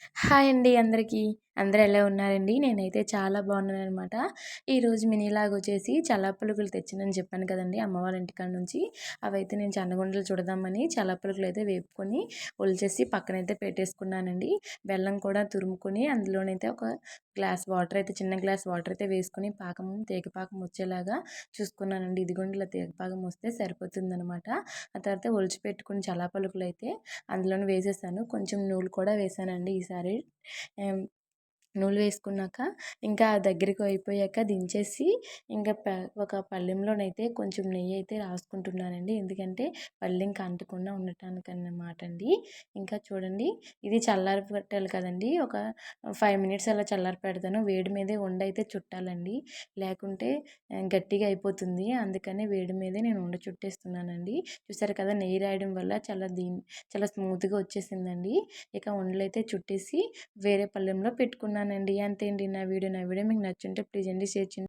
Hi అండి అందరికీ. అందరూ ఎలా ఉన్నారండి? నేనైతే చాలా బాగున్నాననమాట. ఈరోజు మినీ లాగొచ్చేసి చల్లాపులుకులు తెచ్చానని చెప్పాను కదండీ అమ్మ వాళ్ళ ఇంటికాడ నుంచి. అవైతే నేను చన్నగుండలు చుడదామని చల్లాపులుకులైతే వేపుకొని, ఒలిచేసి పక్కనైతే పెట్టేసుకున్నానండి. బెల్లం కూడా తురుముకొని అందులోనైతే ఒక గ్లాస్ వాటర్ అయితే చిన్న గ్లాస్ వాటర్ అయితే వేసుకొని తీగ పాకం వచ్చేలాగా చూసుకున్నానండి. ఇదిగోండి ఇలా తీగ పాకం వస్తే సరిపోతుందనమాట. ఆ తర్వాత ఒలిచి పెట్టుకున్న చల్లాపలుకులైతే అందులోనే వేసేసాను. కొంచెం నూనె కూడా వేసానండి ఈసారి. ఆహ్, నూనె వేసుకున్నాక ఇంకా దగ్గరికి అయిపోయాక దించేసి ఇంకా ఒక పళ్ళెంలోనైతే కొంచెం నెయ్యి అయితే రాసుకుంటున్నానండి. ఎందుకంటే పళ్ళెంకి అంటకుండా ఉండటానికన్నమాట అండి. ఇంకా చూడండి, ఇది చల్లారి పెట్టాలి కదండీ! ఒక 5 మినిట్స్ అలా చల్లారి పెడతాను. వేడి మీదే ఉండైతే చుట్టాలండి. లేకుంటే గట్టిగా అయిపోతుంది. అందుకని వేడి మీదే నేను ఉండ చుట్టేస్తున్నానండి. చూసారు కదా! నెయ్యి రాయడం వల్ల చాలా స్మూత్‌గా వచ్చేసిందండి. ఇక ఉండలైతే చుట్టేసి వేరే పళ్ళెంలో పెట్టుకున్నానండి. అంతే అండి నా వీడియో. నా వీడియో మీకు నచ్చుంటే ప్లీజ్ అండి షేర్ చేయండి.